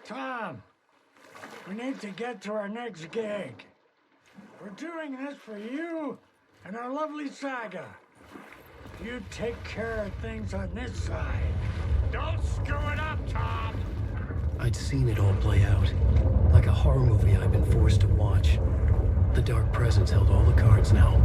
Tom, we need to get to our next gig. We're doing this for you and our lovely Saga. You take care of things on this side. Don't screw it up, Tom! I'd seen it all play out. Like a horror movie I'd been forced to watch. The dark presence held all the cards now.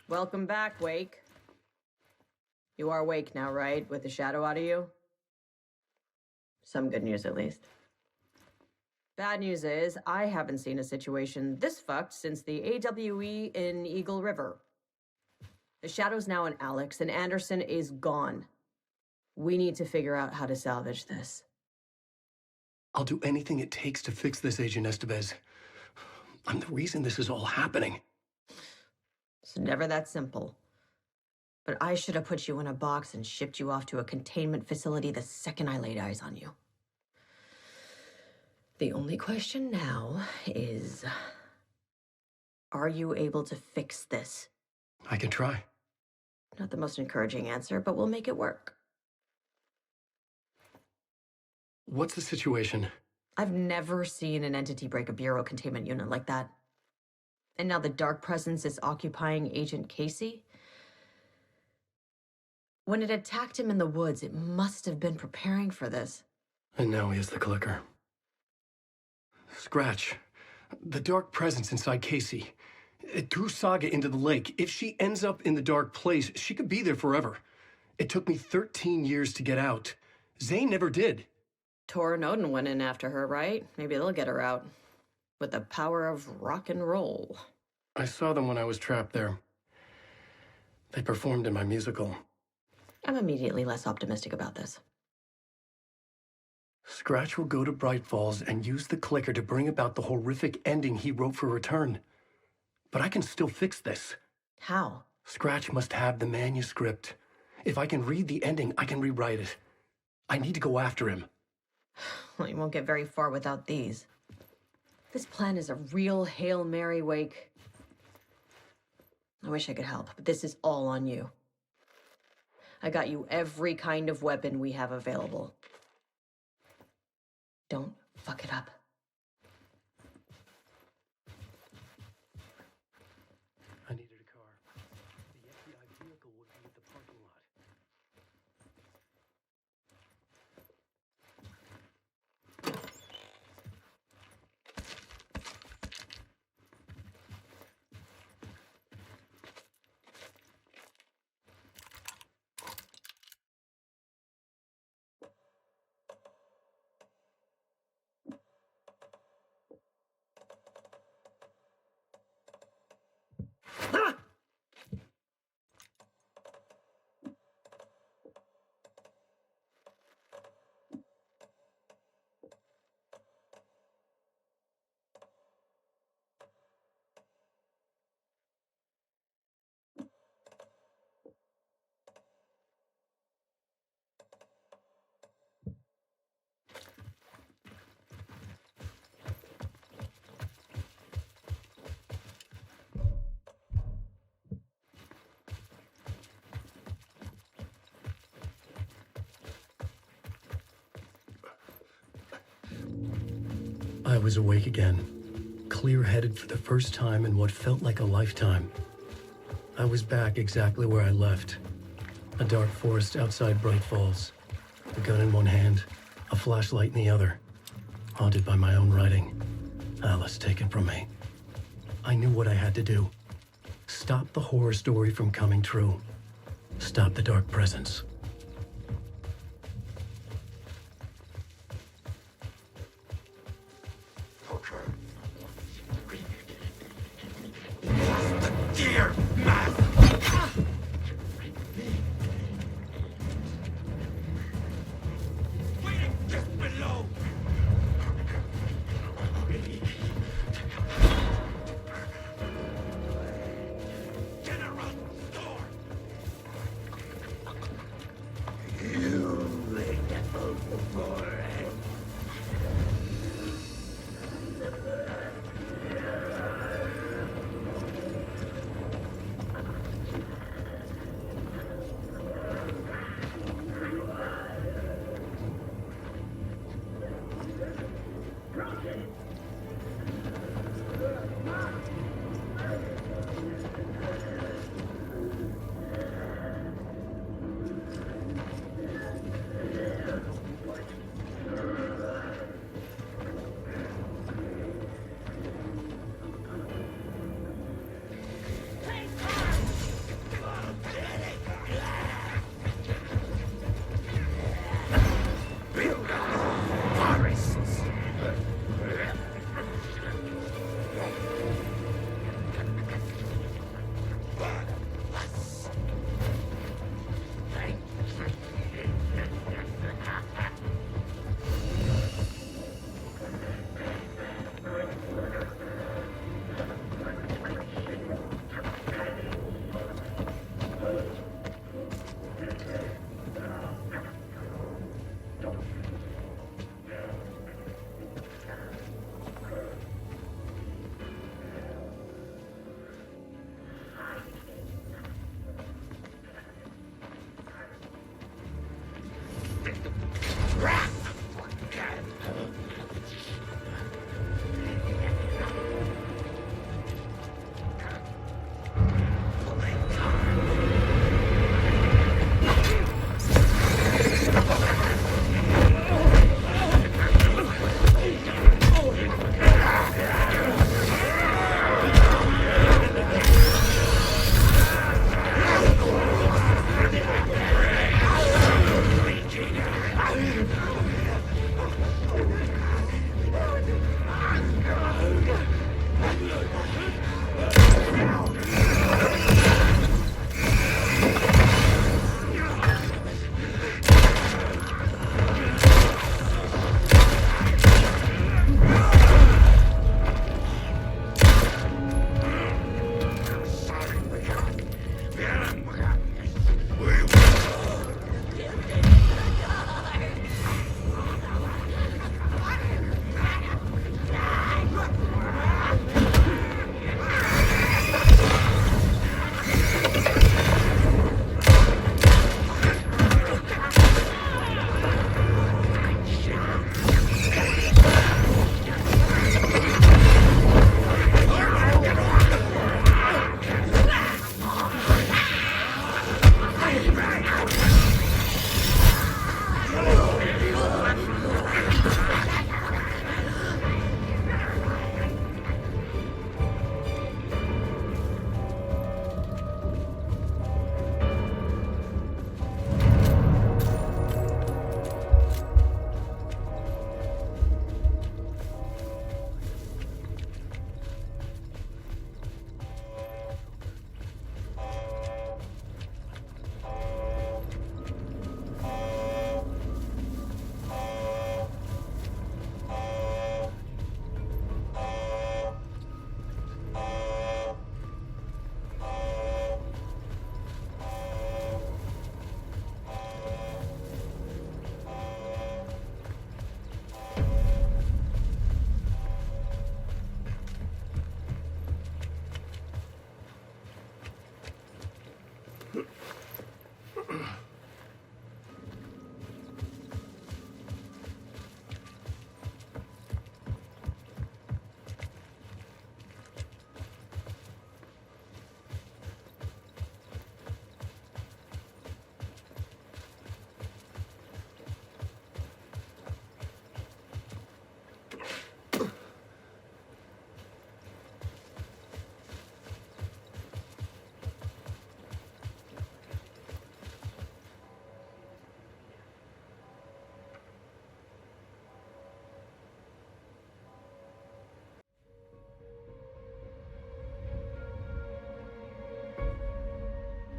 Welcome back, Wake. You are awake now, right? With the shadow out of you? Some good news, at least. Bad news is, I haven't seen a situation this fucked since the AWE in Eagle River. The shadow's now in Alex, and Anderson is gone. We need to figure out how to salvage this. I'll do anything it takes to fix this, Agent Estevez. I'm the reason this is all happening. It's never that simple. But I should have put you in a box and shipped you off to a containment facility the second I laid eyes on you. The only question now is, are you able to fix this? I can try. Not the most encouraging answer, but we'll make it work. What's the situation? I've never seen an entity break a bureau containment unit like that. And now the dark presence is occupying Agent Casey. When it attacked him in the woods, it must have been preparing for this. And now he has the clicker. Scratch. The dark presence inside Casey. It threw Saga into the lake. If she ends up in the dark place, she could be there forever. It took me 13 years to get out. Zane never did. Tor and Odin went in after her, right? Maybe they'll get her out. With the power of rock and roll. I saw them when I was trapped there. They performed in my musical. I'm immediately less optimistic about this. Scratch will go to Braight-Fолs and use the clicker to bring about the horrific ending he wrote for Return. But I can still fix this. How? Scratch must have the manuscript. If I can read the ending, I can rewrite it. I need to go after him. Well, you won't get very far without these. This plan is a real Hail Mary, Wake. I wish I could help, but this is all on you. I got you every kind of weapon we have available. Don't fuck it up. I needed a car. The FBI vehicle would be at the parking lot. I was awake again, clear-headed for the first time in what felt like a lifetime. I was back exactly where I left. A dark forest outside Braight-Fols. A gun in one hand, a flashlight in the other. Haunted by my own writing. Alice taken from me. I knew what I had to do. Stop the horror story from coming true. Stop the dark presence.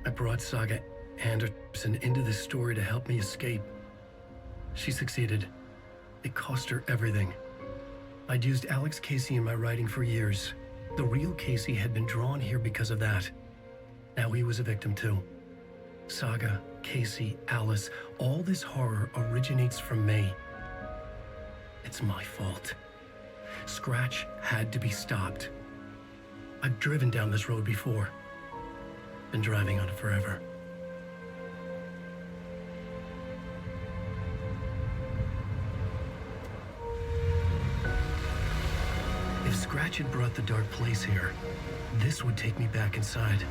I brought Saga Anderson into this story to help me escape. She succeeded. It cost her everything. I'd used Alex Casey in my writing for years. The real Casey had been drawn here because of that. Now he was a victim too. Saga, Casey, Alice, all this horror originates from me. It's my fault. Scratch had to be stopped. I've driven down this road before. Been driving on it forever. If Scratch had brought the dark place here, this would take me back inside.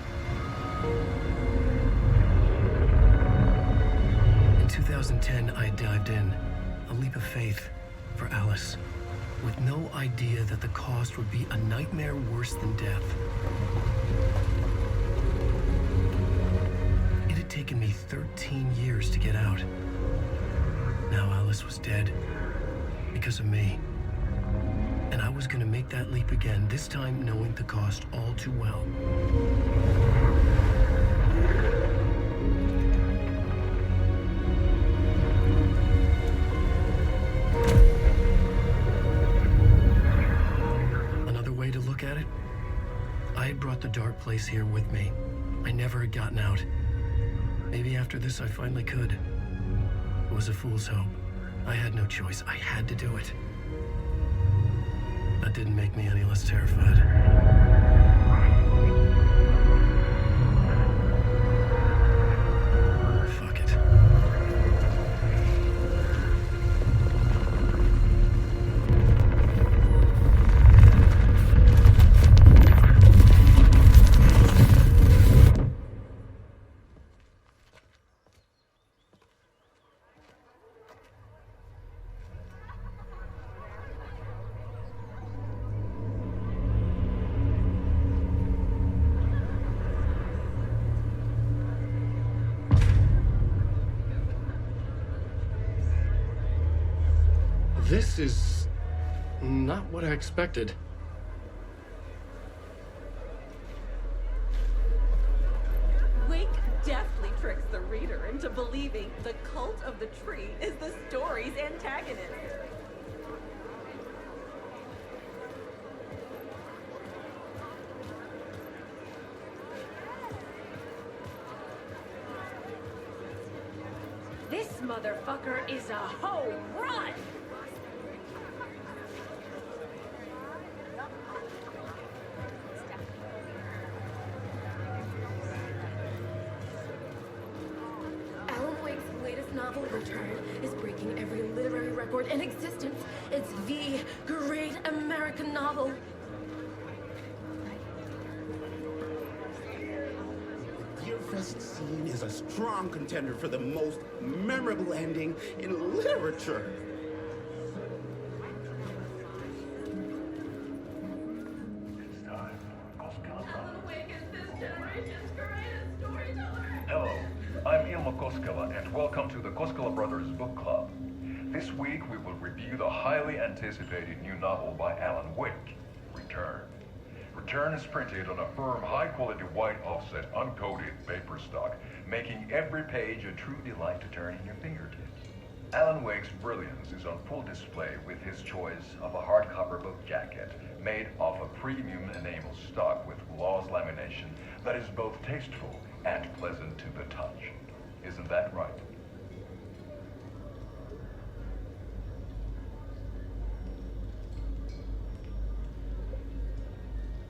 In 2010, I dived in, a leap of faith for Alice, with no idea that the cost would be a nightmare worse than death. It had taken me 13 years to get out. Now Alice was dead because of me. And I was gonna make that leap again, this time knowing the cost all too well. Another way to look at it, I had brought the dark place here with me. I never had gotten out. Maybe after this I finally could. It was a fool's hope. I had no choice. I had to do it. That didn't make me any less terrified. Fuck it. This is not what I expected. Wake deftly tricks the reader into believing the cult of the tree is the story's antagonist. This motherfucker is a home run! Alan Wake's latest novel, Return, is breaking every literary record in existence. It's the great American novel. Deerfest scene is a strong contender for the most memorable ending in literature. Alan Wake is this generation's greatest storyteller. Hello, I'm Ilmo Koskela, and welcome to the Koskela Brothers Book Club. This week we will review the highly anticipated new novel by Alan Wake, Return. Return is printed on a firm, high-quality white offset, uncoated paper stock, making every page a true delight to turn in your fingertips. Alan Wake's brilliance is on full display with his choice of a hardcover book jacket made of a premium enamel stock with gloss lamination that is both tasteful and pleasant to the touch. Isn't that right?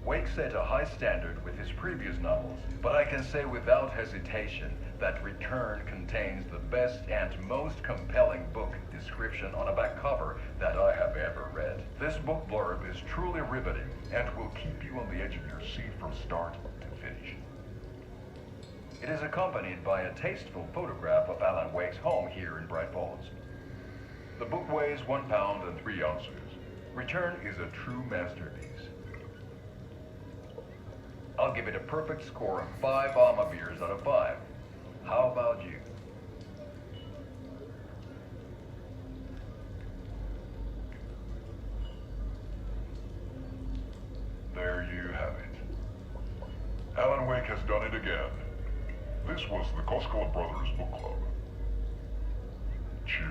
Wake set a high standard with his previous novels, but I can say without hesitation that Return contains the best and most compelling book description on a back cover that I have ever read. This book blurb is truly riveting and will keep you on the edge of your seat from start to finish. It is accompanied by a tasteful photograph of Alan Wake's home here in Braight-Fals. The book weighs 1 pound and 3 ounces. Return is a true masterpiece. I'll give it a perfect score of 5 Alma beers out of 5. How about you? There you have it. Alan Wake has done it again. This was the Koskela Brothers Book Club. Cheers.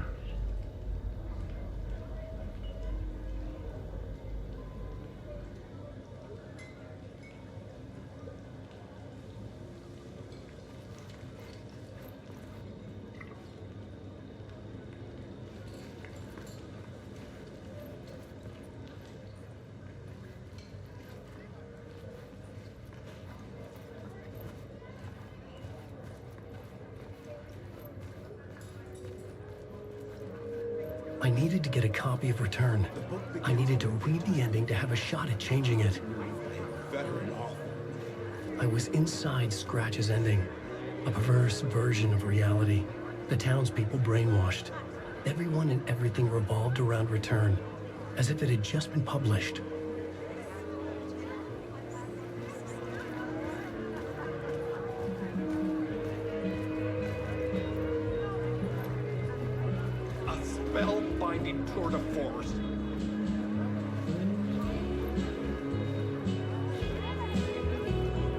I needed to get a copy of Return. I needed to read the ending to have a shot at changing it. Veteran author. I was inside Scratch's ending, a perverse version of reality. The townspeople brainwashed. Everyone and everything revolved around Return, as if it had just been published. A spellbinding tour de force.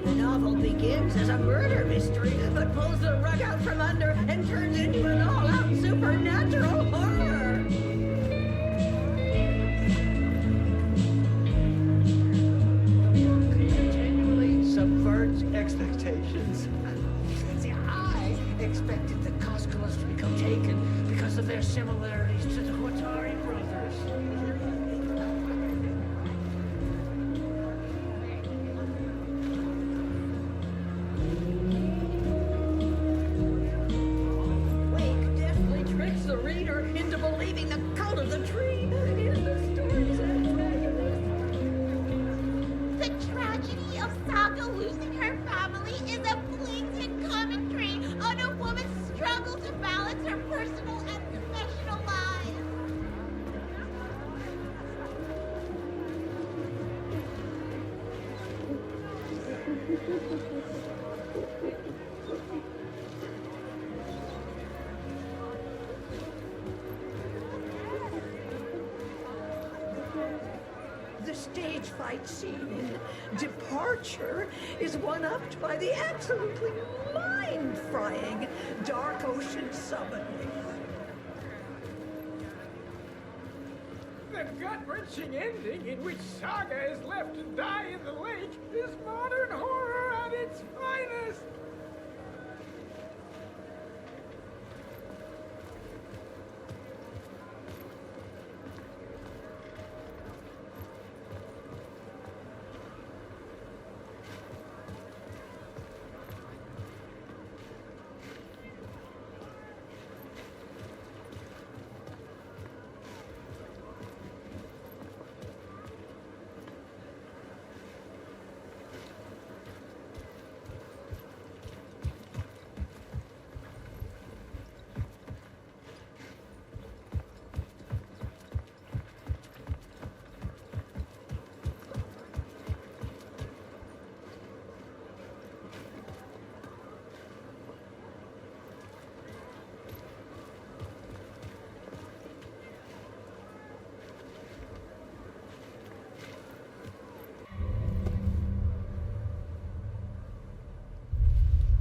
The novel begins as a murder mystery, but pulls the rug out from under and turns into an all-out supernatural horror. Continually subverts expectations. See, I expected the Koskelas to become taken because of their similarities to the Watari brothers. Wake deftly tricks the reader into believing the cult of the tree is the story's antagonist. The tragedy of Saga losing her family is a blatant commentary on a woman's struggle to balance her personal and professional lives. The stage fight scene in Departure is one-upped by the absolutely mind-frying Dark Ocean Summon. The gut-wrenching ending in which Saga is left to die in the lake is modern horror at its finest.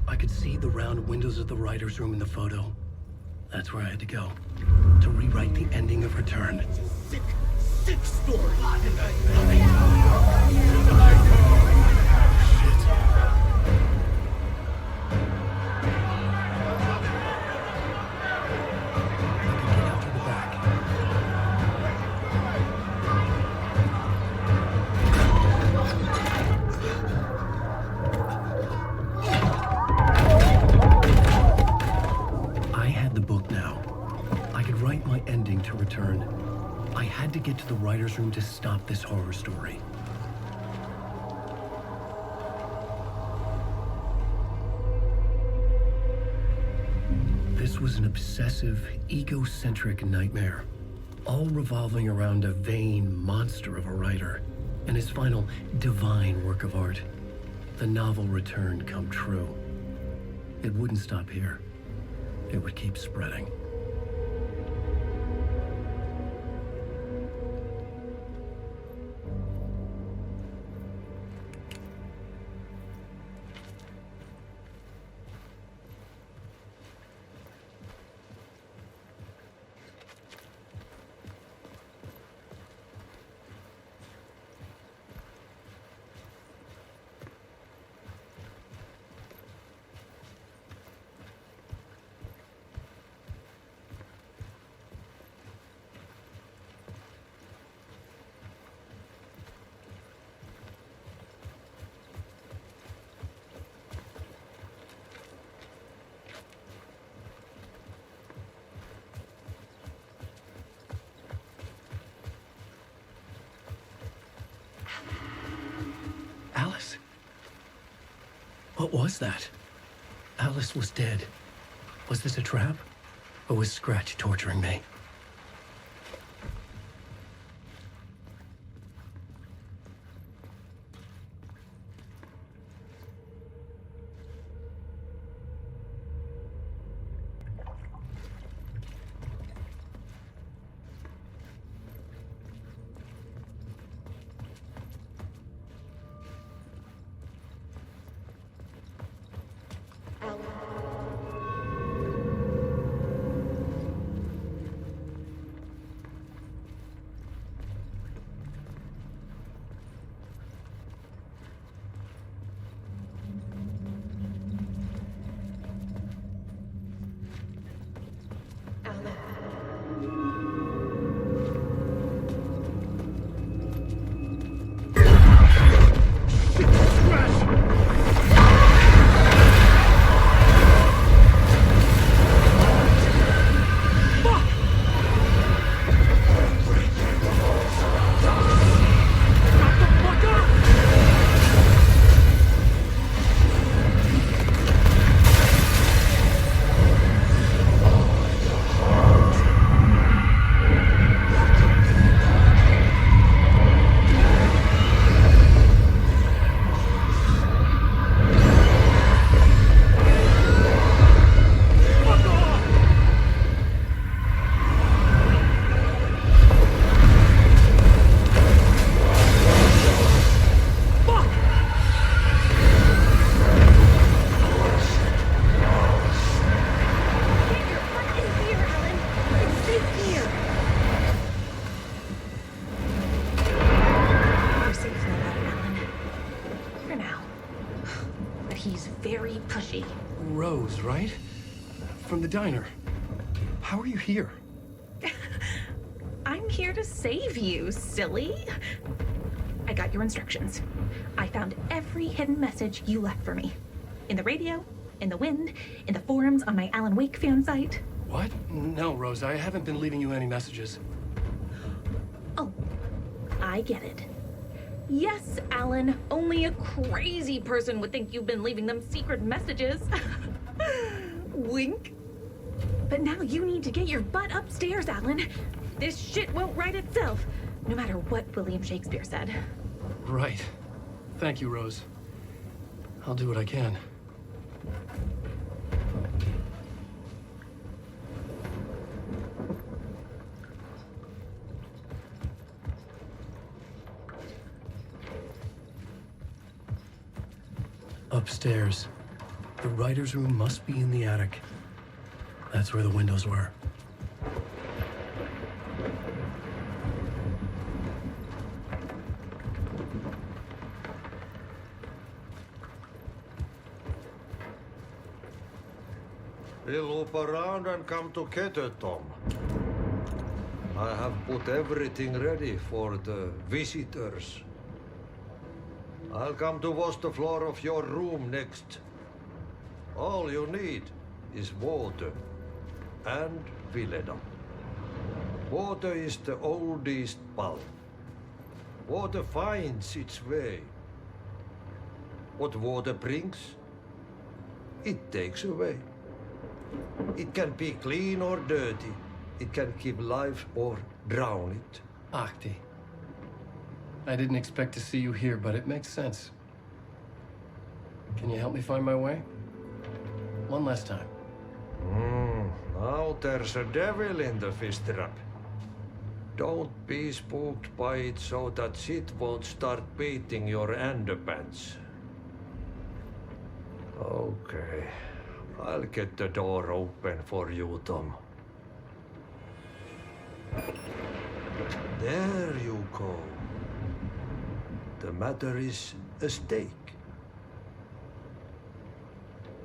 I could see the round windows of the writer's room in the photo. That's where I had to go, to rewrite the ending of Return. Sick, sick story. I had to get to the writer's room to stop this horror story. This was an obsessive, egocentric nightmare, all revolving around a vain monster of a writer and his final divine work of art, the novel Return come true. It wouldn't stop here. It would keep spreading. What was that? Alice was dead. Was this a trap? Or was Scratch torturing me? Rose, right? From the diner. How are you here? I'm here to save you, silly. I got your instructions. I found every hidden message you left for me. In the radio, in the wind, in the forums on my Alan Wake fan site. What? No, Rose, I haven't been leaving you any messages. Oh, I get it. Yes, Alan, only a crazy person would think you've been leaving them secret messages. Wink. But now you need to get your butt upstairs, Alan. This shit won't right itself, no matter what William Shakespeare said. Right. Thank you, Rose. I'll do what I can. Upstairs. The writer's room must be in the attic. That's where the windows were. We'll loop around and come together, Tom. I have put everything ready for the visitors. I'll come to wash the floor of your room next. All you need is water and Vileda. Water is the oldest pal. Water finds its way. What water brings, it takes away. It can be clean or dirty. It can give life or drown it. Ahti. I didn't expect to see you here, but it makes sense. Can you help me find my way? One last time. Now there's a devil in the fish trap. Don't be spooked by it so that shit won't start beating your underpants. Okay. I'll get the door open for you, Tom. There you go. The matter is a stake.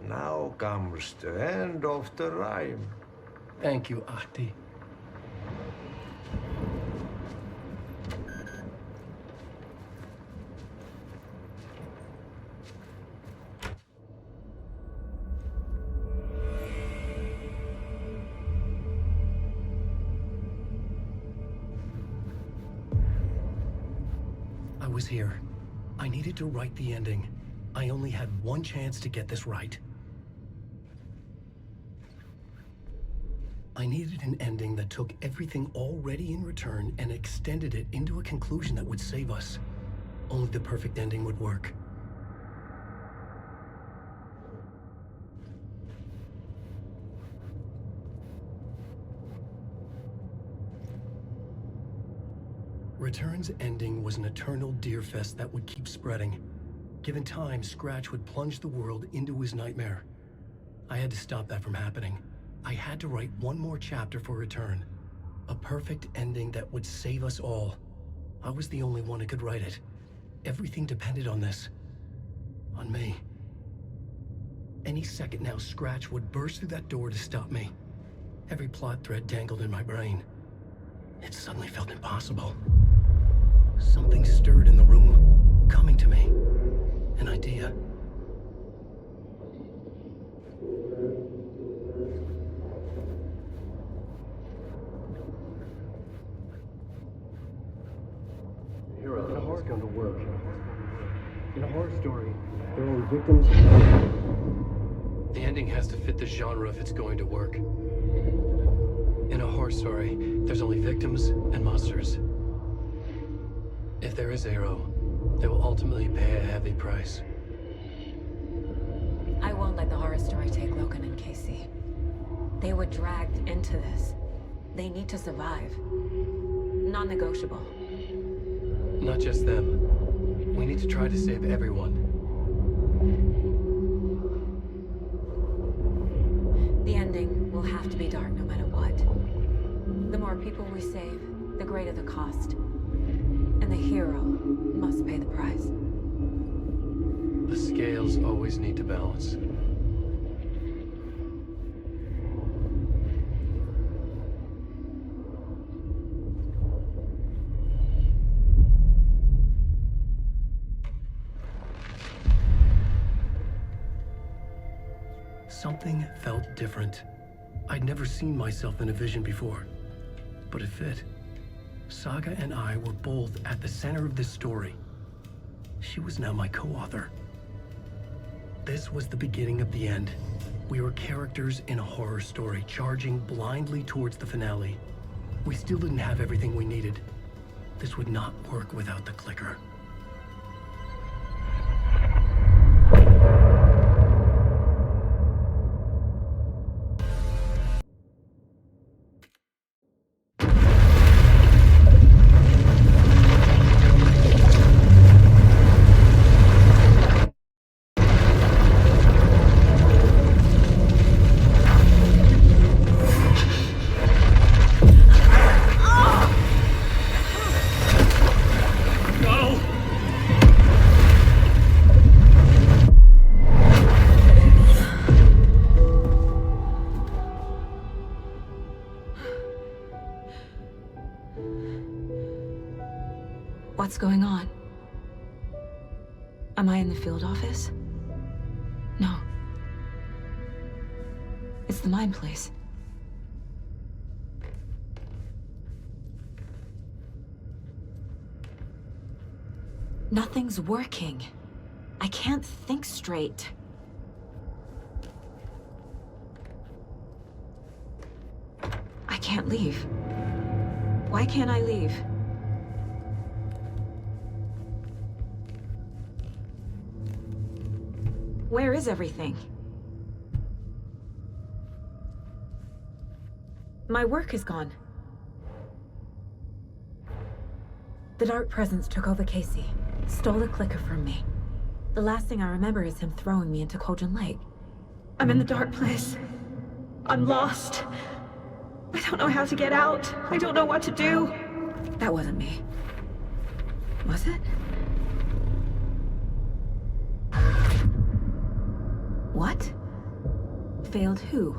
Now comes the end of the rhyme. Thank you, Ahti. I was here. I needed to write the ending. I only had one chance to get this right. I needed an ending that took everything already in return and extended it into a conclusion that would save us. Only the perfect ending would work. Return's ending was an eternal deerfest that would keep spreading. Given time, Scratch would plunge the world into his nightmare. I had to stop that from happening. I had to write one more chapter for Return. A perfect ending that would save us all. I was the only one who could write it. Everything depended on this. On me. Any second now, Scratch would burst through that door to stop me. Every plot thread tangled in my brain. It suddenly felt impossible. Something stirred in the room, coming to me. An idea. Hero, the horror's going to work. In a horror story, there are only victims. The ending has to fit the genre if it's going to work. In a horror story, there's only victims and monsters. If there is Arrow, they will ultimately pay a heavy price. I won't let the horror story take Logan and Casey. They were dragged into this. They need to survive. Non-negotiable. Not just them. We need to try to save everyone. The ending will have to be dark no matter what. The more people we save, the greater the cost. And the hero must pay the price. The scales always need to balance. Something felt different. I'd never seen myself in a vision before, but it fit. Saga and I were both at the center of this story. She was now my co-author. This was the beginning of the end. We were characters in a horror story, charging blindly towards the finale. We still didn't have everything we needed. This would not work without the clicker. What's going on? Am I in the field office? No. It's the mine place. Nothing's working. I can't think straight. I can't leave. Why can't I leave? Where is everything? My work is gone. The dark presence took over Casey, stole the clicker from me. The last thing I remember is him throwing me into Cauldron Lake. I'm in the dark place. I'm lost. I don't know how to get out. I don't know what to do. That wasn't me. Was it? What? Failed who?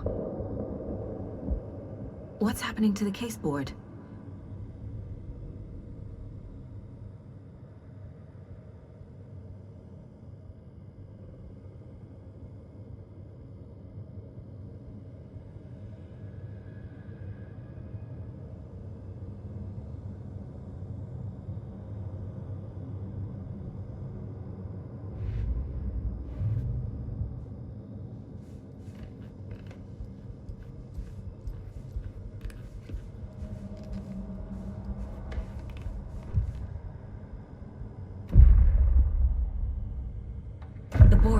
What's happening to the case board?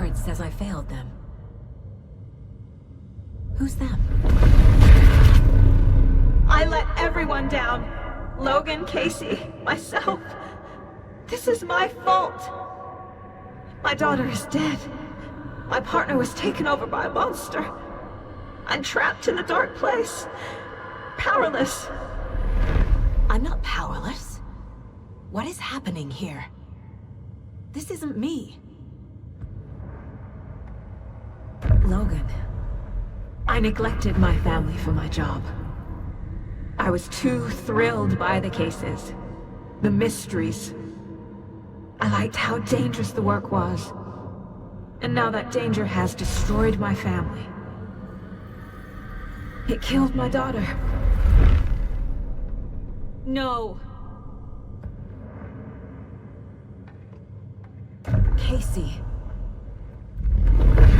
Android says I failed them. Who's them? I let everyone down. Logan, Casey, myself. This is my fault. My daughter is dead. My partner was taken over by a monster. I'm trapped in a dark place. Powerless. I'm not powerless. What is happening here? This isn't me. Logan. I neglected my family for my job. I was too thrilled by the cases, the mysteries. I liked how dangerous the work was. And now that danger has destroyed my family. It killed my daughter. No. Casey.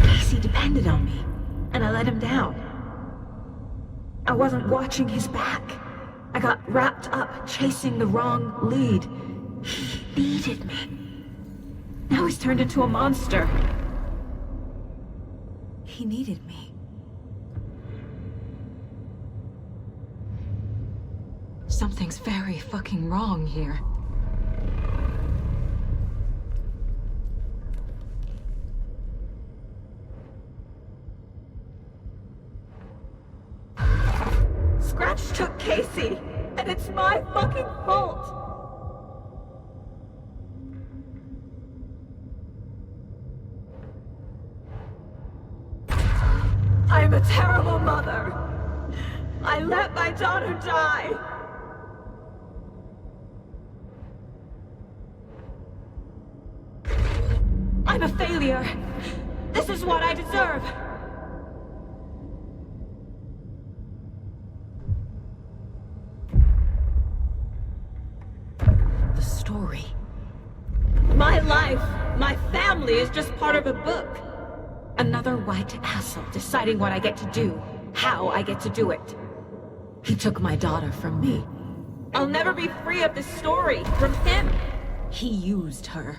Casey depended on me, and I let him down. I wasn't watching his back. I got wrapped up chasing the wrong lead. He needed me. Now he's turned into a monster. He needed me. Something's very fucking wrong here. Scratch took Casey, and it's my fucking fault. I'm a terrible mother. I let my daughter die. I'm a failure. This is what I deserve. The story. My life, my family is just part of a book. Another white asshole deciding what I get to do, how I get to do it. He took my daughter from me. I'll never be free of this story from him. He used her.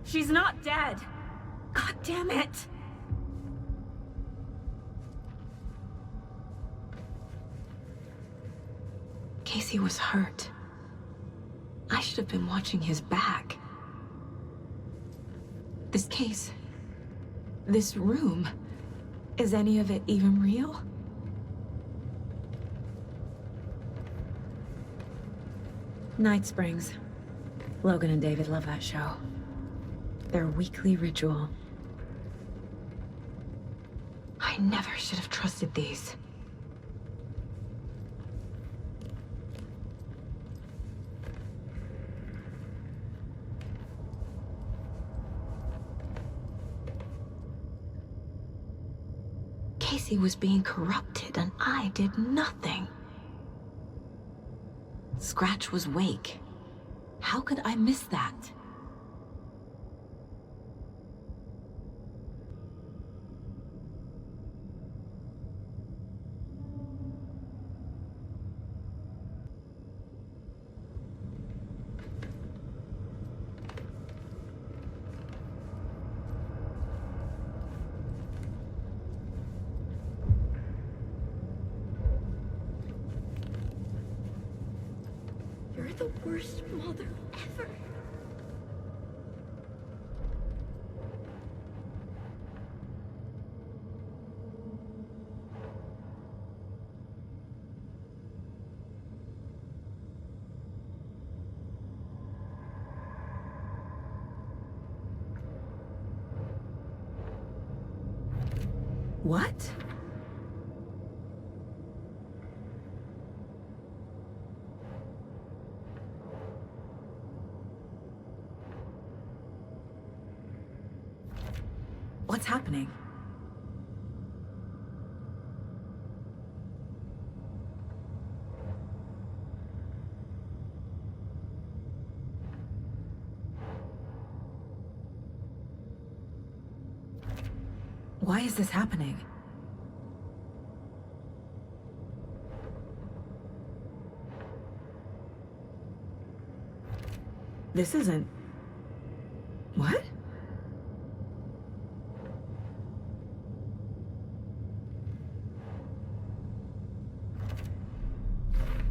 She's not dead. God damn it. Casey was hurt. I should have been watching his back. This case, this room, is any of it even real? Night Springs. Logan and David love that show. Their weekly ritual. I never should have trusted these. Casey was being corrupted, and I did nothing. Scratch was Wake. How could I miss that? You're the worst mother ever. What? What's happening? Why is this happening? This isn't... What?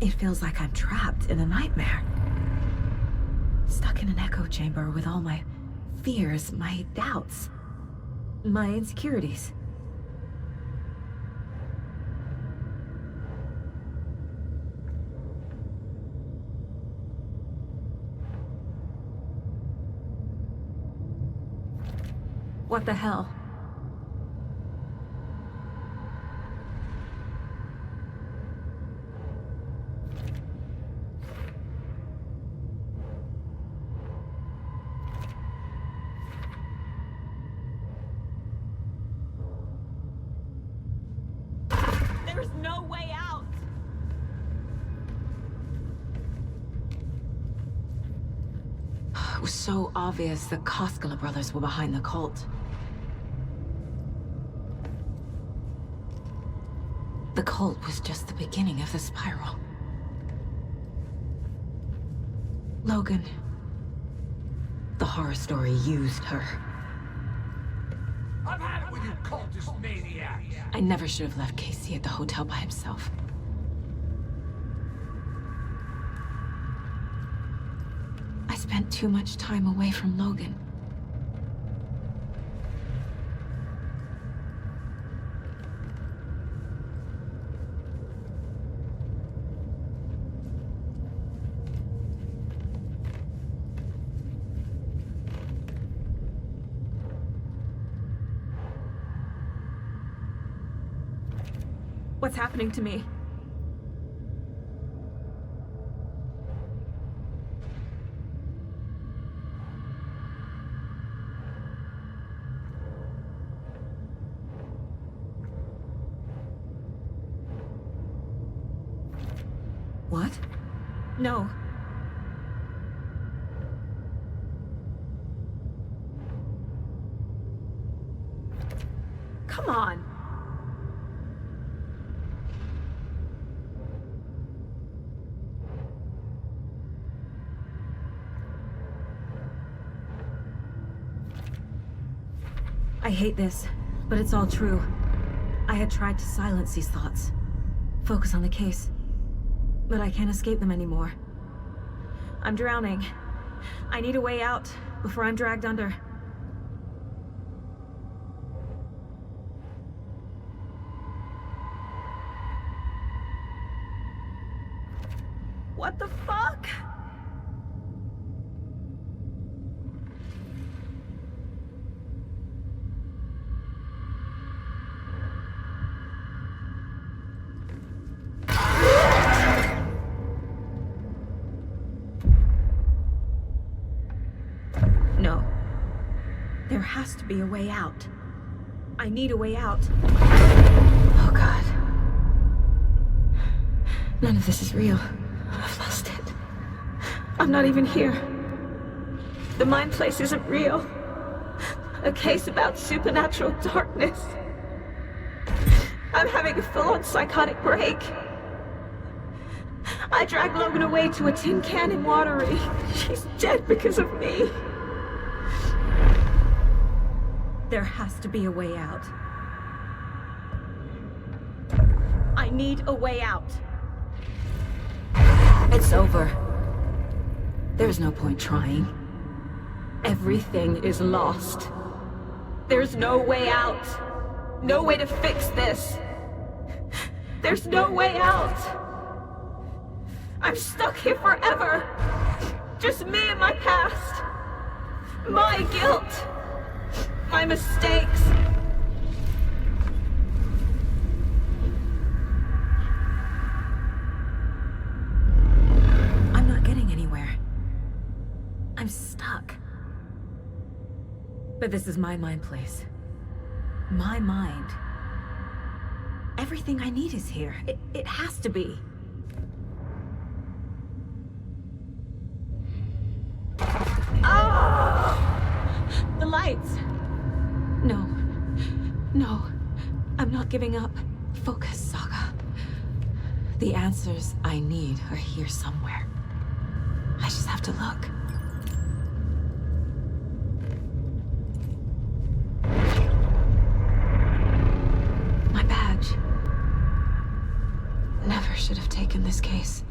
It feels like I'm trapped in a nightmare. Stuck in an echo chamber with all my fears, my doubts, my insecurities. What the hell? There's no way out! It was so obvious the Koskela brothers were behind the cult. The cult was just the beginning of the spiral. Logan. The horror story used her. I've had it with you cultist maniacs! I never should have left Casey at the hotel by himself. I spent too much time away from Logan. What's happening to me? What? No. Come on. I hate this, but it's all true. I had tried to silence these thoughts, focus on the case, but I can't escape them anymore. I'm drowning. I need a way out before I'm dragged under. What the fuck? No. There has to be a way out. I need a way out. Oh God. None of this is real. I've lost it. I'm not even here. The mind place isn't real. A case about supernatural darkness. I'm having a full-on psychotic break. I dragged Logan away to a tin can in Watery. She's dead because of me. There has to be a way out. I need a way out. It's over. There's no point trying. Everything is lost. There's no way out. No way to fix this. There's no way out. I'm stuck here forever. Just me and my past. My guilt. My mistakes. I'm not getting anywhere. I'm stuck. But this is my mind place. My mind. Everything I need is here. It has to be. Oh! The lights. No. No. I'm not giving up. Focus, Saga. The answers I need are here somewhere. I just have to look. should have taken this case.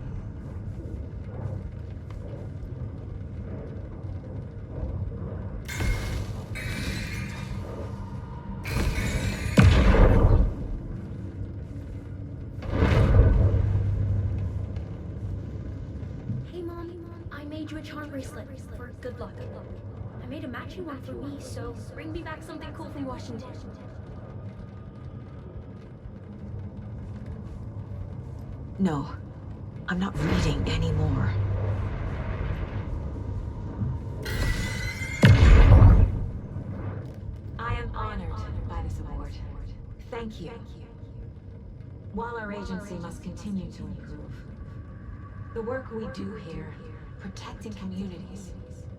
Hey, Mom, I made you a charm bracelet for good luck. I made a matching one for me, so bring me back something cool from Washington. No, I'm not reading anymore. I am honored by this award. Thank you. While our agency must continue to improve, the work we do here, protecting communities,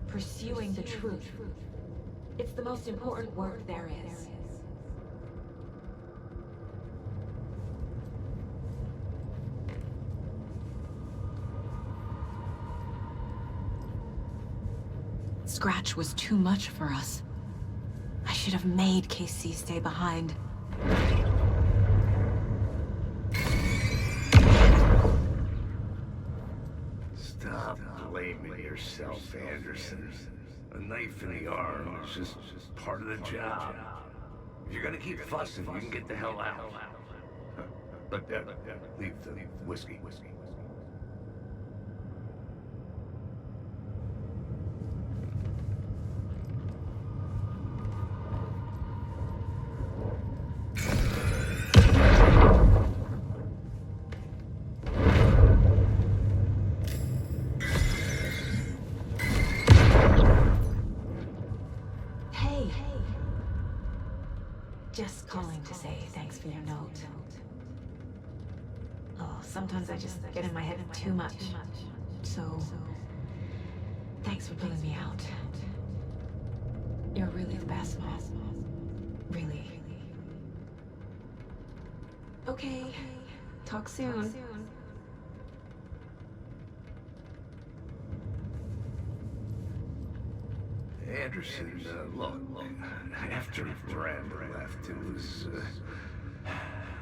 pursuing the truth, it's the most important work there is. Scratch was too much for us. I should have made KC stay behind. Stop blaming yourself, Anderson. A knife in the arm is just part of the job. If you're gonna keep fussing, you can get the hell out. But leave the whiskey. Just calling to say thanks for your note. Oh, sometimes I just get in my head too much. So, thanks for pulling me out. You're really the best, Mom. Really. Okay, talk soon. Anderson, look, after Miranda left, it was,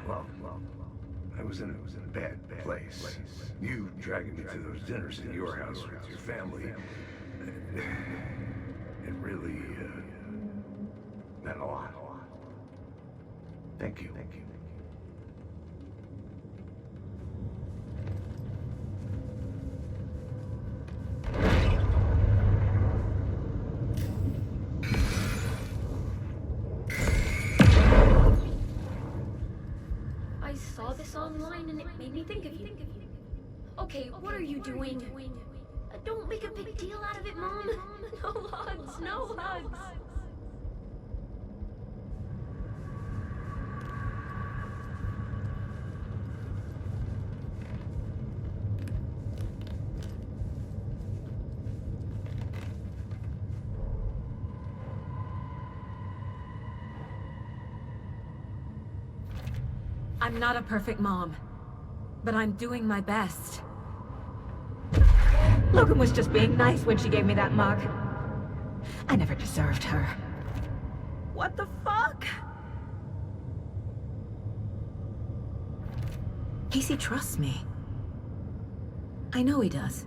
well, I was in a bad place. You dragging me to those dinners at your house with your family, it really, meant a lot. Thank you. I saw this online and it made me think of you. Okay, what are you doing? Don't make a big deal out of it, Mom. No hugs, no hugs. I'm not a perfect mom, but I'm doing my best. Logan was just being nice when she gave me that mug. I never deserved her. What the fuck? Casey trusts me. I know he does.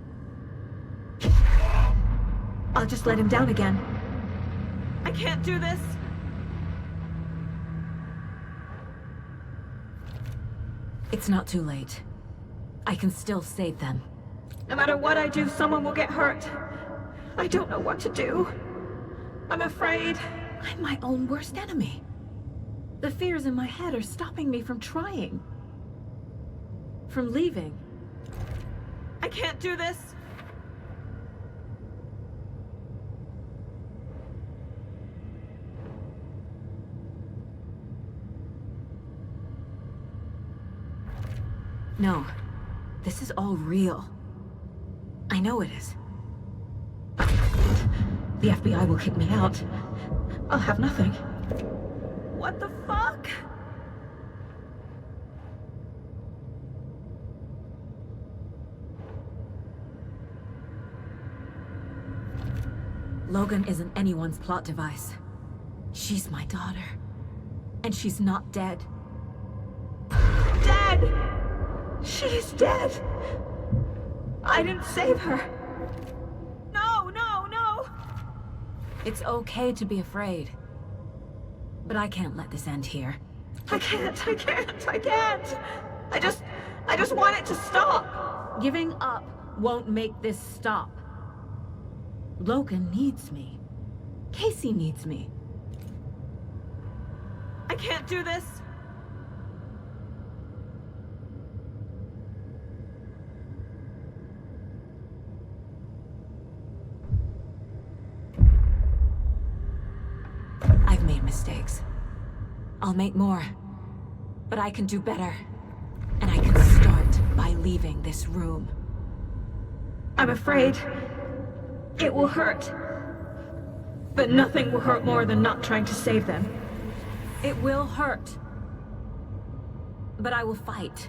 I'll just let him down again. I can't do this. It's not too late. I can still save them. No matter what I do, someone will get hurt. I don't know what to do. I'm afraid. I'm my own worst enemy. The fears in my head are stopping me from trying. From leaving. I can't do this. No, this is all real. I know it is. The FBI will kick me out. I'll have nothing. What the fuck? Logan isn't anyone's plot device. She's my daughter. And she's not dead. Dead! She's dead. I didn't save her. No, no, no! It's okay to be afraid. But I can't let this end here. I can't. I just want it to stop. Giving up won't make this stop. Logan needs me. Casey needs me. I can't do this. I've made mistakes. I'll make more. But I can do better. And I can start by leaving this room. I'm afraid it will hurt. But nothing will hurt more than not trying to save them. It will hurt. But I will fight.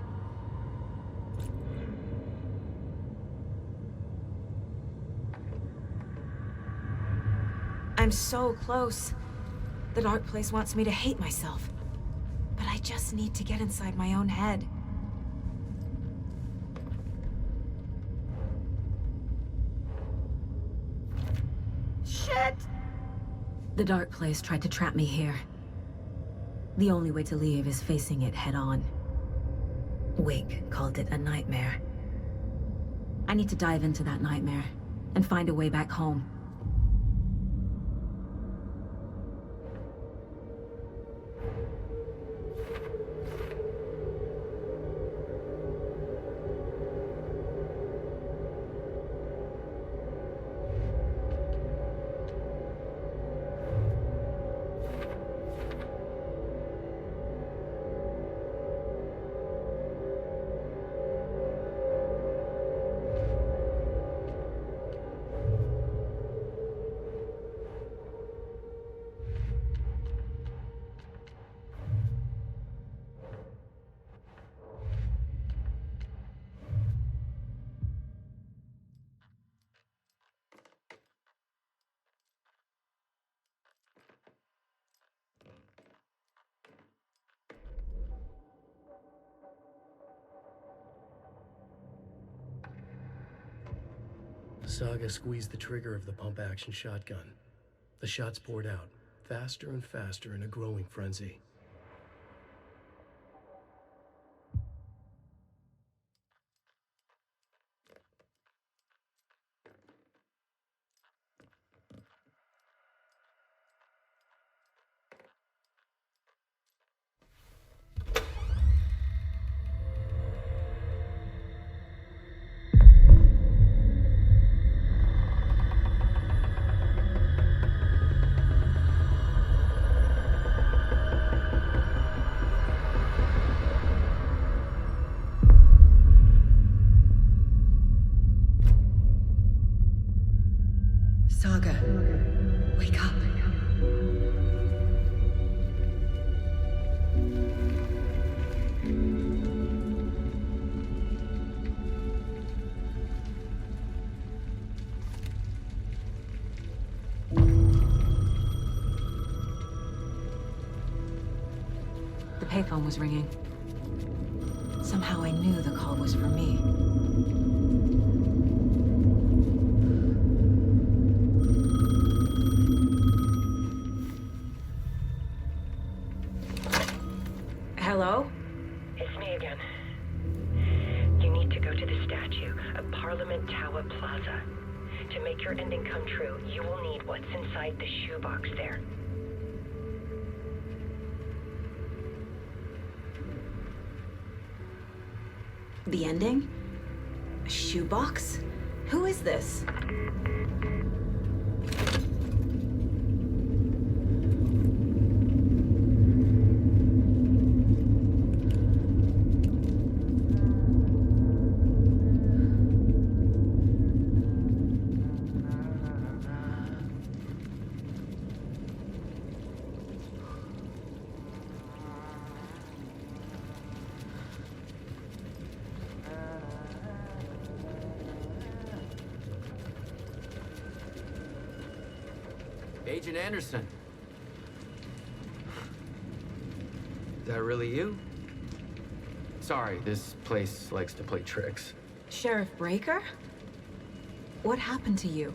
I'm so close. The dark place wants me to hate myself. But I just need to get inside my own head. Shit! The dark place tried to trap me here. The only way to leave is facing it head on. Wake called it a nightmare. I need to dive into that nightmare and find a way back home. Saga squeezed the trigger of the pump-action shotgun. The shots poured out, faster and faster in a growing frenzy. Saga, wake up. The payphone was ringing. Somehow I knew the call was for me. Hello? It's me again. You need to go to the statue of Parliament Tower Plaza. To make your ending come true, you will need what's inside the shoebox there. The ending? A shoebox? Who is this? Agent Anderson. Is that really you? Sorry, this place likes to play tricks. Sheriff Breaker? What happened to you?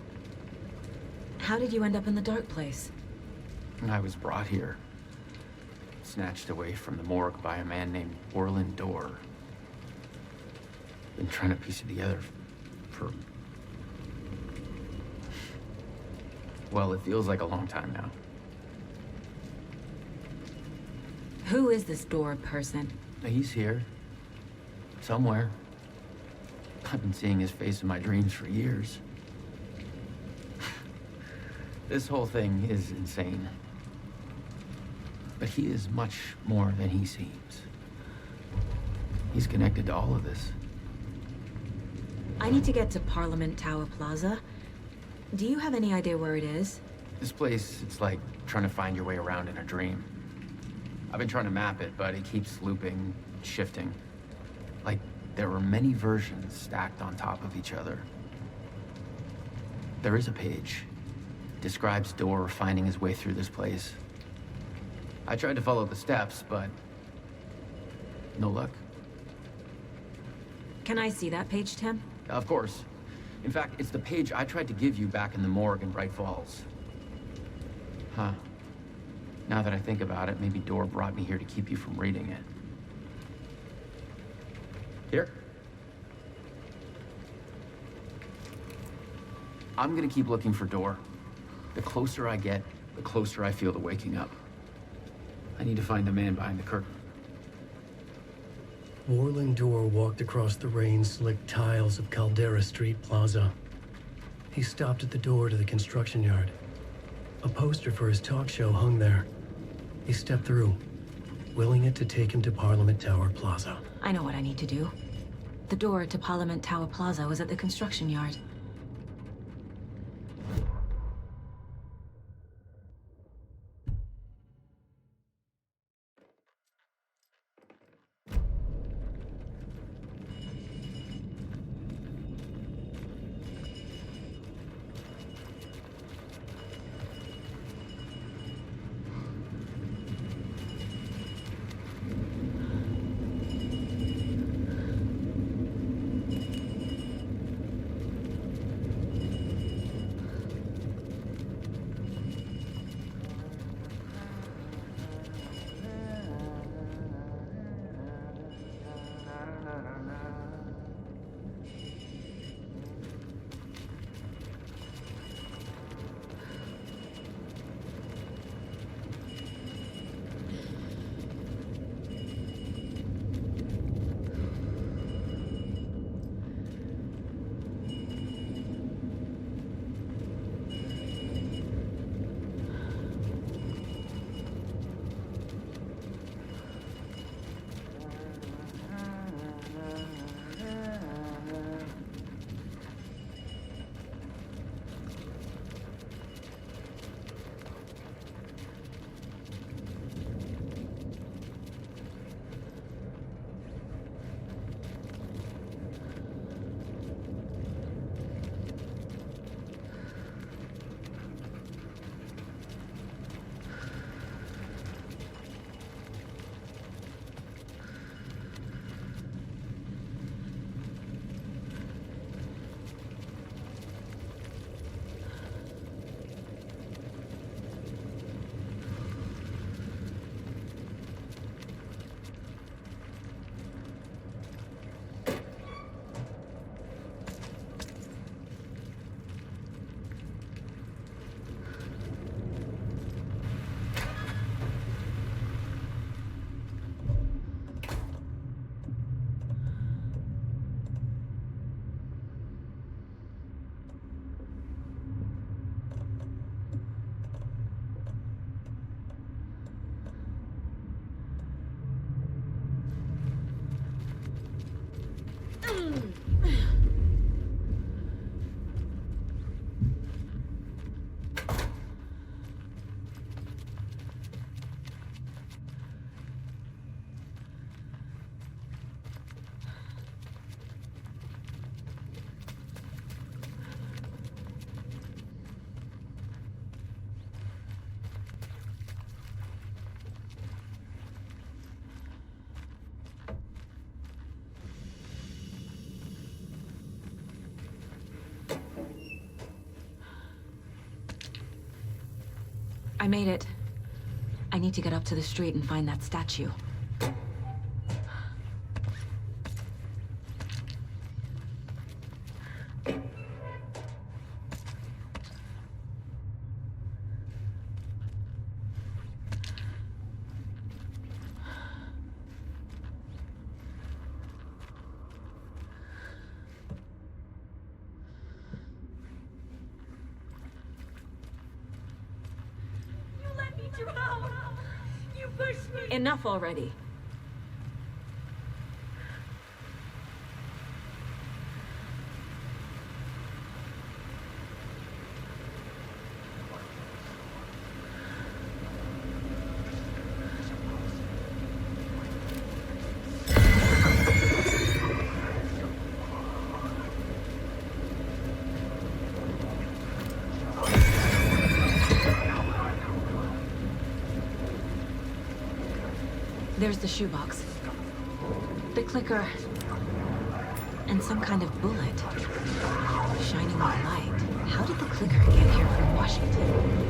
How did you end up in the dark place? I was brought here. Snatched away from the morgue by a man named Orland Dorr. Been trying to piece it together for... well, it feels like a long time now. Who is this Dorr person? He's here. Somewhere. I've been seeing his face in my dreams for years. This whole thing is insane. But he is much more than he seems. He's connected to all of this. I need to get to Parliament Tower Plaza. Do you have any idea where it is? This place, it's like trying to find your way around in a dream. I've been trying to map it, but it keeps looping, shifting. Like there were many versions stacked on top of each other. There is a page. Describes Dorr finding his way through this place. I tried to follow the steps, but no luck. Can I see that page, Tim? Of course. In fact, it's the page I tried to give you back in the morgue in Braight-Fals. Huh. Now that I think about it, maybe Dorr brought me here to keep you from reading it. Here. I'm gonna keep looking for Dorr. The closer I get, the closer I feel to waking up. I need to find the man behind the curtain. Orland Dorr walked across the rain-slicked tiles of Caldera Street Plaza. He stopped at the door to the construction yard. A poster for his talk show hung there. He stepped through, willing it to take him to Parliament Tower Plaza. I know what I need to do. The door to Parliament Tower Plaza was at the construction yard. I made it. I need to get up to the street and find that statue. Enough already. There's the shoebox, the clicker, and some kind of bullet shining with light. How did the clicker get here from Washington?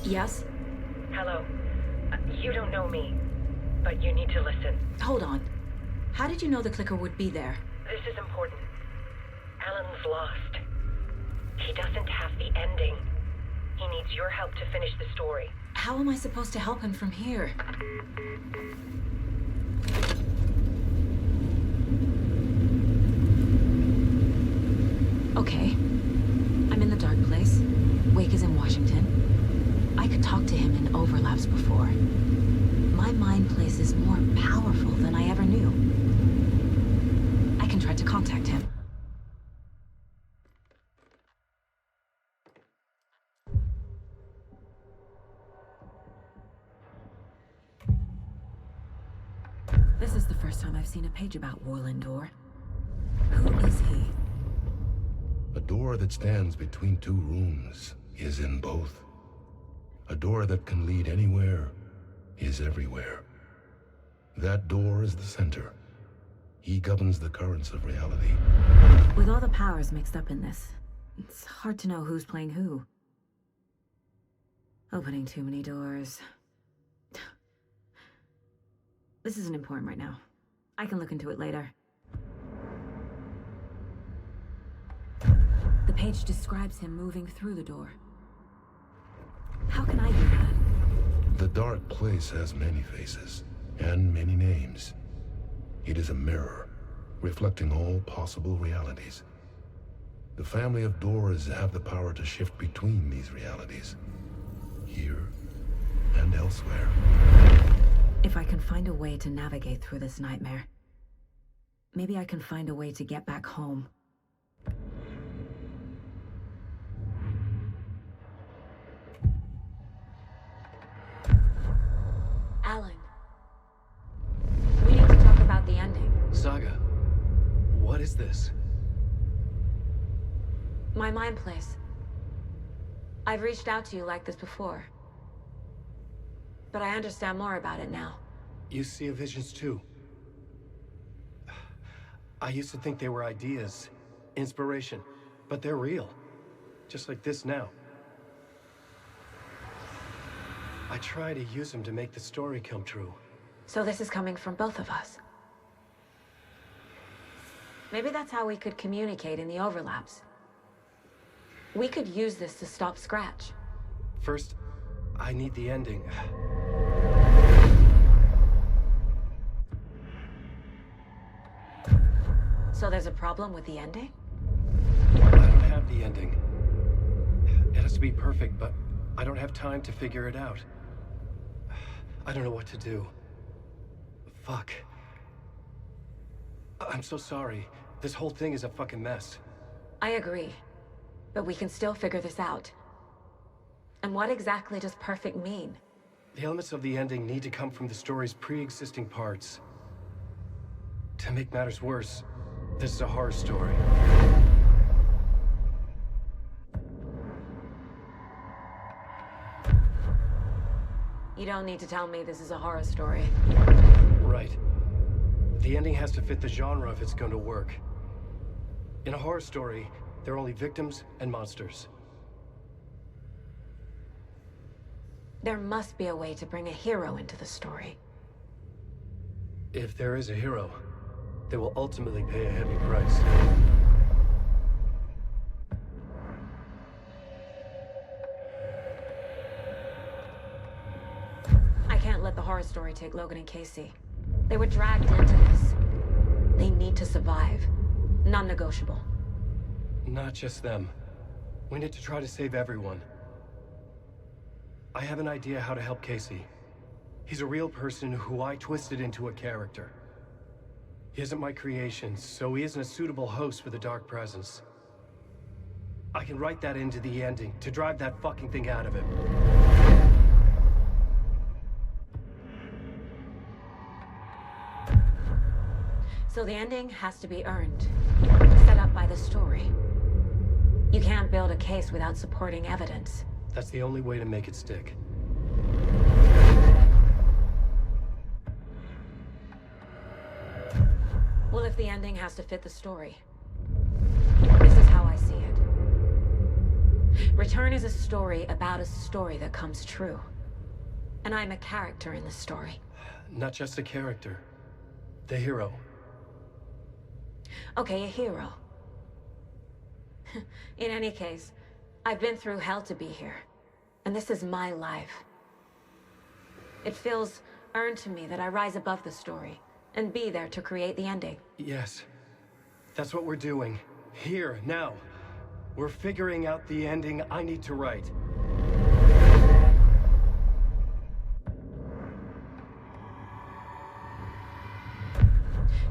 Yes? Hello. You don't know me, but you need to listen. Hold on. How did you know the clicker would be there? This is important. Alan's lost. He doesn't have the ending. He needs your help to finish the story. How am I supposed to help him from here? Okay. I'm in the dark place. Wake is in Washington. I could talk to him in overlaps before. My mind place is more powerful than I ever knew. I can try to contact him. This is the first time I've seen a page about Warland Door. Who is he? A door that stands between two rooms is in both. A door that can lead anywhere is everywhere. That door is the center. He governs the currents of reality. With all the powers mixed up in this, it's hard to know who's playing who. Opening too many doors. This isn't important right now. I can look into it later. The page describes him moving through the door. How can I do that? The dark place has many faces and many names. It is a mirror, reflecting all possible realities. The family of doors have the power to shift between these realities, here and elsewhere. If I can find a way to navigate through this nightmare, maybe I can find a way to get back home. Alan, we need to talk about the ending. Saga, what is this? My mind place. I've reached out to you like this before, but I understand more about it now. You see visions too. I used to think they were ideas, inspiration, but they're real. Just like this now. I try to use them to make the story come true. So this is coming from both of us. Maybe that's how we could communicate in the overlaps. We could use this to stop Scratch. First, I need the ending. So there's a problem with the ending? I don't have the ending. It has to be perfect, but I don't have time to figure it out. I don't know what to do. Fuck. I'm so sorry. This whole thing is a fucking mess. I agree. But we can still figure this out. And what exactly does perfect mean? The elements of the ending need to come from the story's pre-existing parts. To make matters worse, this is a horror story. You don't need to tell me this is a horror story. Right. The ending has to fit the genre if it's going to work. In a horror story, there are only victims and monsters. There must be a way to bring a hero into the story. If there is a hero, they will ultimately pay a heavy price. I can't let the horror story take Logan and Casey. They were dragged into this. They need to survive. Non-negotiable. Not just them. We need to try to save everyone. I have an idea how to help Casey. He's a real person who I twisted into a character. He isn't my creation, so he isn't a suitable host for the Dark Presence. I can write that into the ending to drive that fucking thing out of him. So the ending has to be earned, set up by the story. You can't build a case without supporting evidence. That's the only way to make it stick. Well, if the ending has to fit the story, this is how I see it. Return is a story about a story that comes true. And I'm a character in the story. Not just a character. The hero. Okay, a hero. In any case, I've been through hell to be here. And this is my life. It feels earned to me that I rise above the story and be there to create the ending. Yes. That's what we're doing. Here, now. We're figuring out the ending I need to write.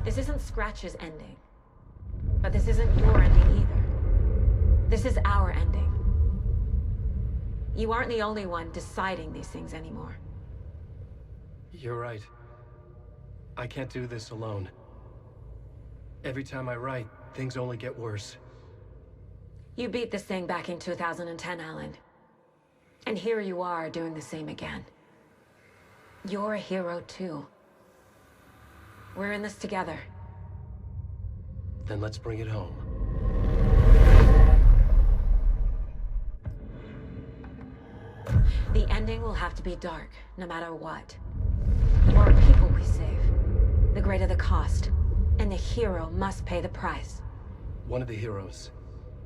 This isn't Scratch's ending. But this isn't your ending either. This is our ending. You aren't the only one deciding these things anymore. You're right. I can't do this alone. Every time I write, things only get worse. You beat this thing back in 2010, Alan. And here you are doing the same again. You're a hero too. We're in this together. Then let's bring it home. The ending will have to be dark, no matter what. The more people we save, the greater the cost. And the hero must pay the price. One of the heroes.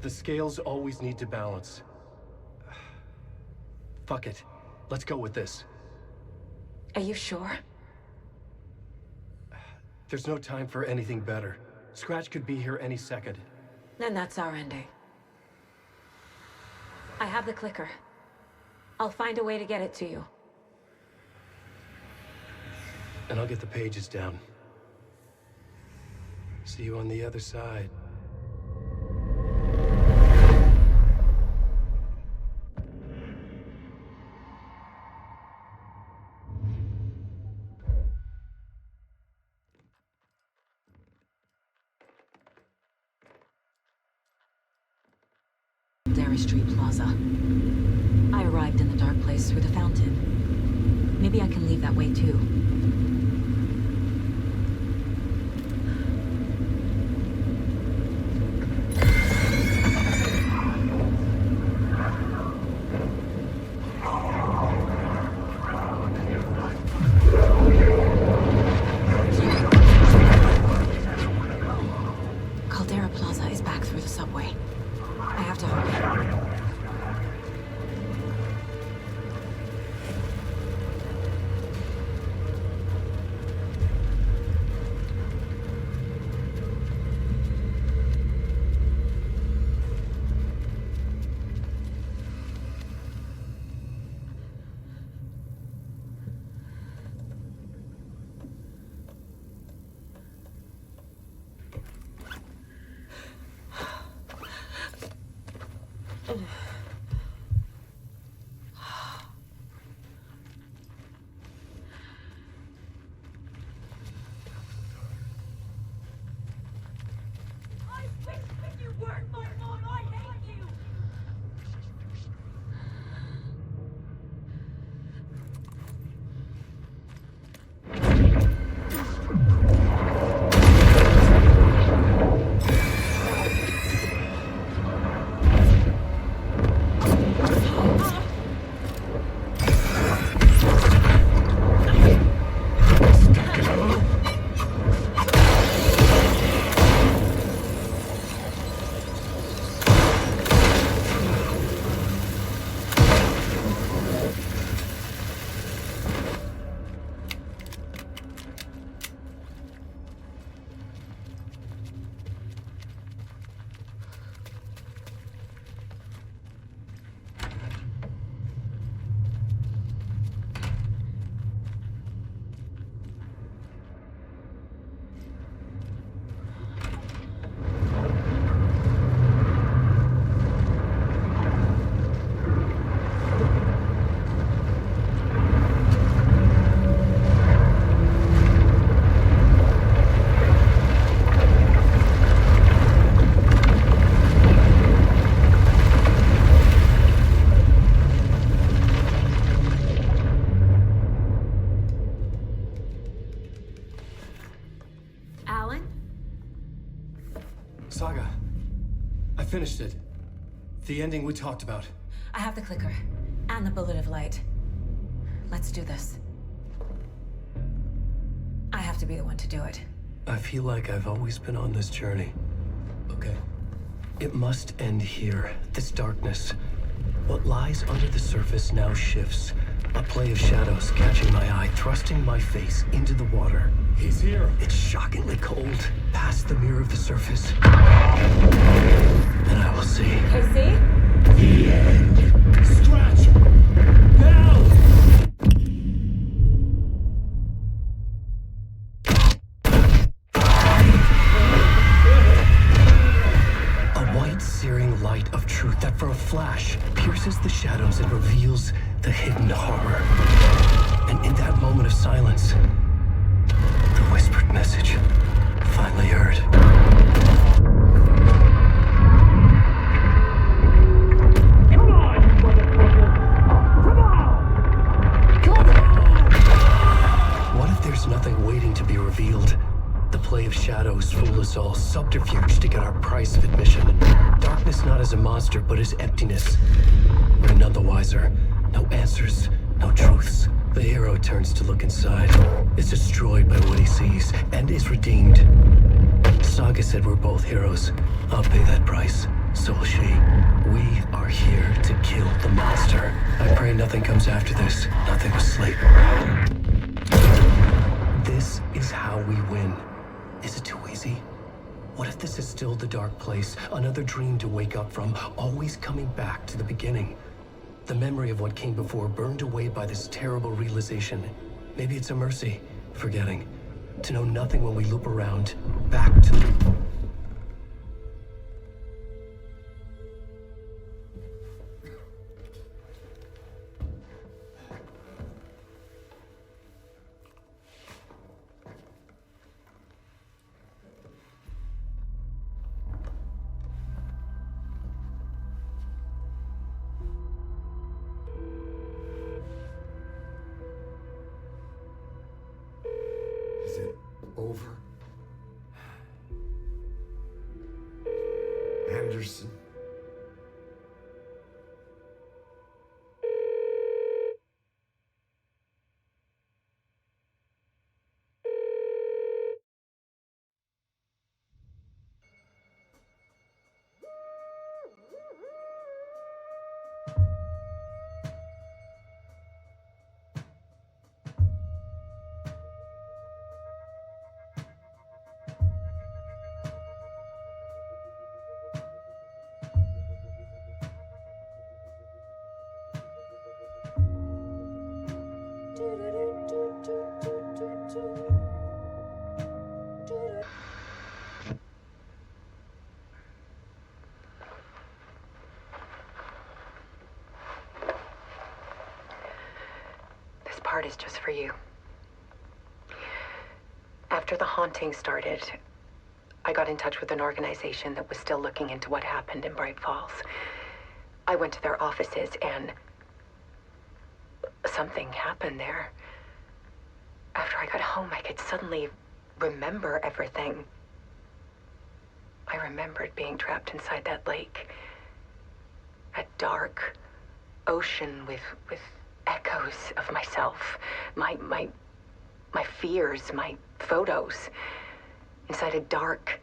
The scales always need to balance. Fuck it. Let's go with this. Are you sure? There's no time for anything better. Scratch could be here any second. Then that's our ending. I have the clicker. I'll find a way to get it to you. And I'll get the pages down. See you on the other side. Street Plaza. I arrived in the dark place through the fountain. Maybe I can leave that way too. Caldera Plaza is back through the subway. I have to hurry. Saga, I finished it. The ending we talked about. I have the clicker and the bullet of light. Let's do this. I have to be the one to do it. I feel like I've always been on this journey. Okay. It must end here, this darkness. What lies under the surface now shifts. A play of shadows catching my eye, thrusting my face into the water. He's here. It's shockingly cold, past the mirror of the surface. And I will see. Casey? The end. Stretch! Now! A white, searing light of truth that for a flash pierces the shadows and reveals the hidden horror. And in that moment of silence, the whispered message finally heard. Come on, motherfucker! Come on! Come on! What if there's nothing waiting to be revealed? The play of shadows fool us all, subterfuge to get our price of admission. Darkness not as a monster, but as emptiness. We're none the wiser. No answers, no truths. The hero turns to look inside, is destroyed by what he sees, and is redeemed. Saga said we're both heroes. I'll pay that price. So will she. We are here to kill the monster. I pray nothing comes after this. Nothing but sleep. This is how we win. Is it too easy? What if this is still the dark place? Another dream to wake up from, always coming back to the beginning. The memory of what came before burned away by this terrible realization. Maybe it's a mercy, forgetting. To know nothing when we loop around, back to... Is it over? Anderson? part is just for you. After the haunting started, I got in touch with an organization that was still looking into what happened in Braight-Fals. I went to their offices and something happened there. After I got home, I could suddenly remember everything. I remembered being trapped inside that lake. A dark ocean with echoes of myself, my fears, my photos. Inside a dark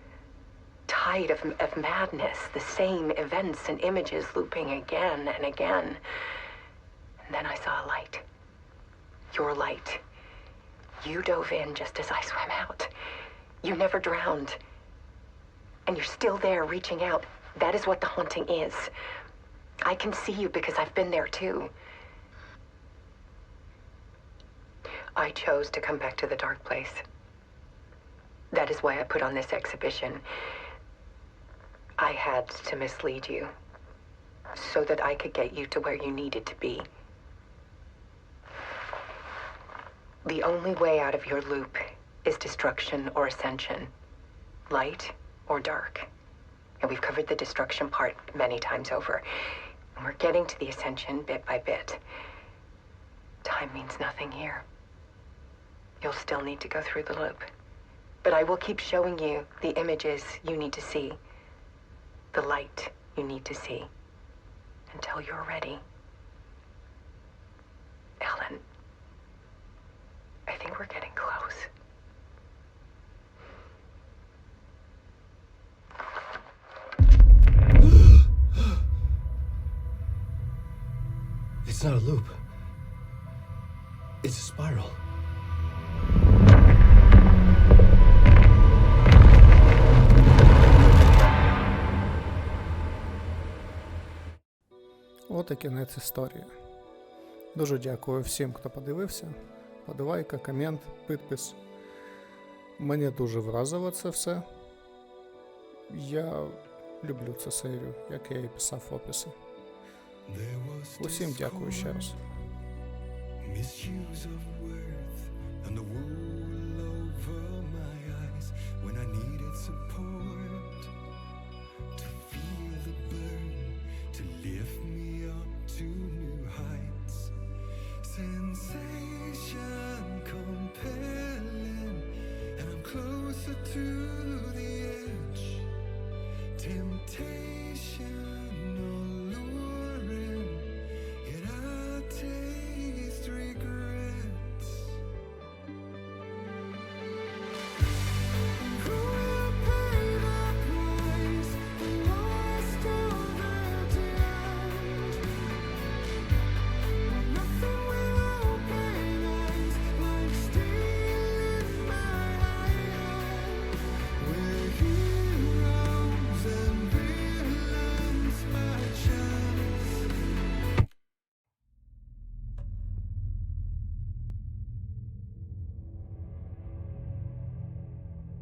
tide of madness, the same events and images looping again and again. And then I saw a light. Your light. You dove in just as I swam out. You never drowned. And you're still there reaching out. That is what the haunting is. I can see you because I've been there too. I chose to come back to the dark place. That is why I put on this exhibition. I had to mislead you so that I could get you to where you needed to be. The only way out of your loop is destruction or ascension, light or dark. And we've covered the destruction part many times over. And we're getting to the ascension bit by bit. Time means nothing here. You'll still need to go through the loop. But I will keep showing you the images you need to see, the light you need to see, until you're ready. Ellen, I think we're getting close. It's not a loop. It's a spiral. От і кінець історії. Дуже дякую всім, хто подивився. Подавайка, комент, підпис. Мені дуже вразило це все. Я люблю цю серію, як я і писав в описі. Усім дякую ще раз. Misuse of words and the wool over my eyes when I needed support to feel the burn, to lift me up to new heights. Sensation compelling, and I'm closer to the edge. Temptation